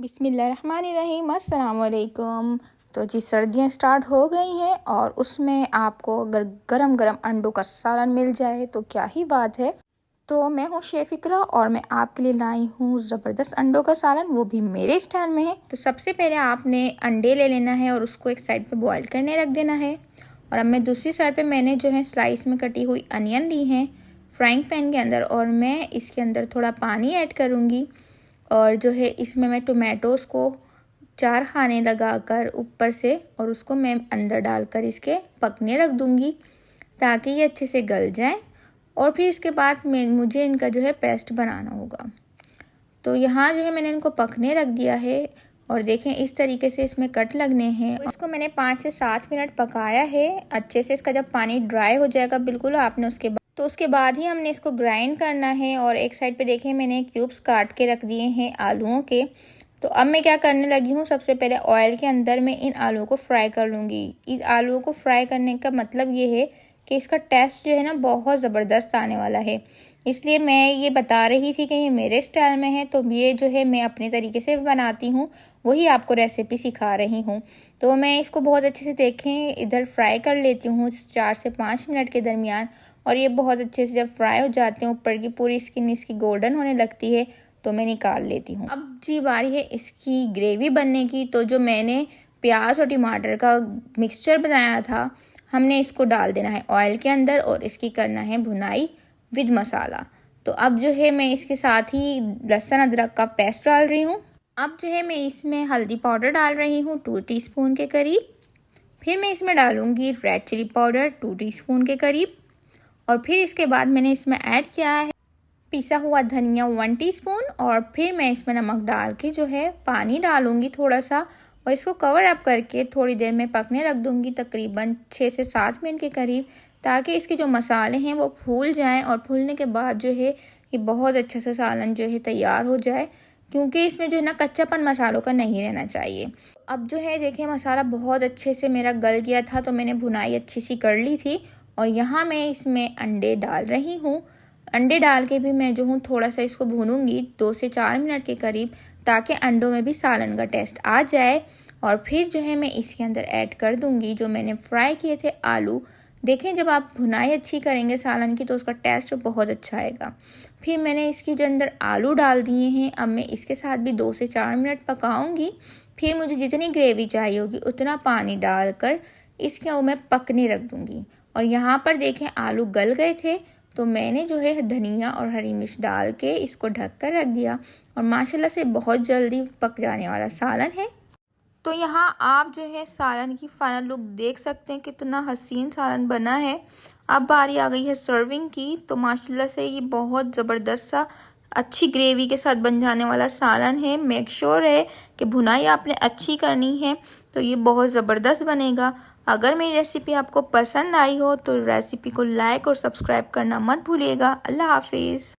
बिस्मिल्लाहिर्रहमानिर्रहीम, अस्सलाम वालेकुम। तो जी सर्दियाँ स्टार्ट हो गई हैं और उसमें आपको अगर गरम गरम अंडों का सालन मिल जाए तो क्या ही बात है। तो मैं हूँ शेफ़ इकरा और मैं आपके लिए लाई हूँ ज़बरदस्त अंडों का सालन, वो भी मेरे स्टाइल में है। तो सबसे पहले आपने अंडे ले लेना है और उसको एक साइड पे बॉईल करने रख देना है। और अब मैं दूसरी साइड पे मैंने जो है स्लाइस में कटी हुई अनियन ली है फ्राइंग पैन के अंदर, और मैं इसके अंदर थोड़ा पानी ऐड करूँगी। और जो है इसमें मैं टोमेटोज़ को 4 खाने लगाकर ऊपर से और उसको मैं अंदर डालकर इसके पकने रख दूँगी ताकि ये अच्छे से गल जाए। और फिर इसके बाद मुझे इनका जो है पेस्ट बनाना होगा। तो यहाँ जो है मैंने इनको पकने रख दिया है और देखें इस तरीके से इसमें कट लगने हैं। तो इसको मैंने 5 से 7 मिनट पकाया है अच्छे से। इसका जब पानी ड्राई हो जाएगा बिल्कुल आपने उसके बाद ही हमने इसको ग्राइंड करना है। और एक साइड पे देखें मैंने क्यूब्स काट के रख दिए हैं आलूओं के। तो अब मैं क्या करने लगी हूँ, सबसे पहले ऑयल के अंदर मैं इन आलूओं को फ्राई कर लूँगी। इन आलूओं को फ्राई करने का मतलब ये है कि इसका टेस्ट जो है ना बहुत ज़बरदस्त आने वाला है। इसलिए मैं ये बता रही थी कि ये मेरे स्टाइल में है, तो ये जो है मैं अपने तरीके से बनाती हूँ, वही आपको रेसिपी सिखा रही हूँ। तो मैं इसको बहुत अच्छे से देखें इधर फ्राई कर लेती हूँ 4 से 5 मिनट के दरमियान। और ये बहुत अच्छे से जब फ्राई हो जाते हैं, ऊपर की पूरी स्किन इसकी गोल्डन होने लगती है, तो मैं निकाल लेती हूँ। अब जी बारी है इसकी ग्रेवी बनने की। तो जो मैंने प्याज और टमाटर का मिक्सचर बनाया था, हमने इसको डाल देना है ऑयल के अंदर और इसकी करना है भुनाई विद मसाला। तो अब जो है मैं इसके साथ ही लहसुन अदरक का पेस्ट डाल रही हूँ। अब जो है मैं इसमें हल्दी पाउडर डाल रही हूँ 2 टीस्पून के करीब। फिर मैं इसमें डालूँगी रेड चिली पाउडर 2 टीस्पून के करीब। और फिर इसके बाद मैंने इसमें ऐड किया है पिसा हुआ धनिया 1 टीस्पून। और फिर मैं इसमें नमक डाल के जो है पानी डालूँगी थोड़ा सा, और इसको कवर अप करके थोड़ी देर में पकने रख दूँगी, तकरीबन 6 से 7 मिनट के करीब, ताकि इसके जो मसाले हैं वो फूल जाएं। और फूलने के बाद जो है ये बहुत अच्छा सा सालन जो है तैयार हो जाए, क्योंकि इसमें जो है ना कच्चापन मसालों का नहीं रहना चाहिए। अब जो है देखिए मसाला बहुत अच्छे से मेरा गल गया था, तो मैंने भुनाई अच्छी सी कर ली थी। और यहाँ मैं इसमें अंडे डाल रही हूँ। अंडे डाल के भी मैं जो हूँ थोड़ा सा इसको भूनूंगी 2 से 4 मिनट के करीब, ताकि अंडों में भी सालन का टेस्ट आ जाए। और फिर जो है मैं इसके अंदर ऐड कर दूंगी जो मैंने फ्राई किए थे आलू। देखें जब आप भुनाई अच्छी करेंगे सालन की तो उसका टेस्ट बहुत अच्छा आएगा। फिर मैंने इसके जो अंदर आलू डाल दिए हैं। अब मैं इसके साथ भी 2 से 4 मिनट पकाऊंगी। फिर मुझे जितनी ग्रेवी चाहिए होगी उतना पानी डालकर इसके मैं पकने रख दूंगी। और यहाँ पर देखें आलू गल गए थे, तो मैंने जो है धनिया और हरी मिर्च डाल के इसको ढक कर रख दिया। और माशाल्लाह से बहुत जल्दी पक जाने वाला सालन है। तो यहाँ आप जो है सालन की फाइनल लुक देख सकते हैं, कितना हसीन सालन बना है। अब बारी आ गई है सर्विंग की। तो माशाल्लाह से ये बहुत ज़बरदस्त सा अच्छी ग्रेवी के साथ बन जाने वाला सालन है। मेक श्योर है कि भुनाई आपने अच्छी करनी है, तो ये बहुत ज़बरदस्त बनेगा। अगर मेरी रेसिपी आपको पसंद आई हो तो रेसिपी को लाइक और सब्सक्राइब करना मत भूलिएगा। अल्लाह हाफिज़।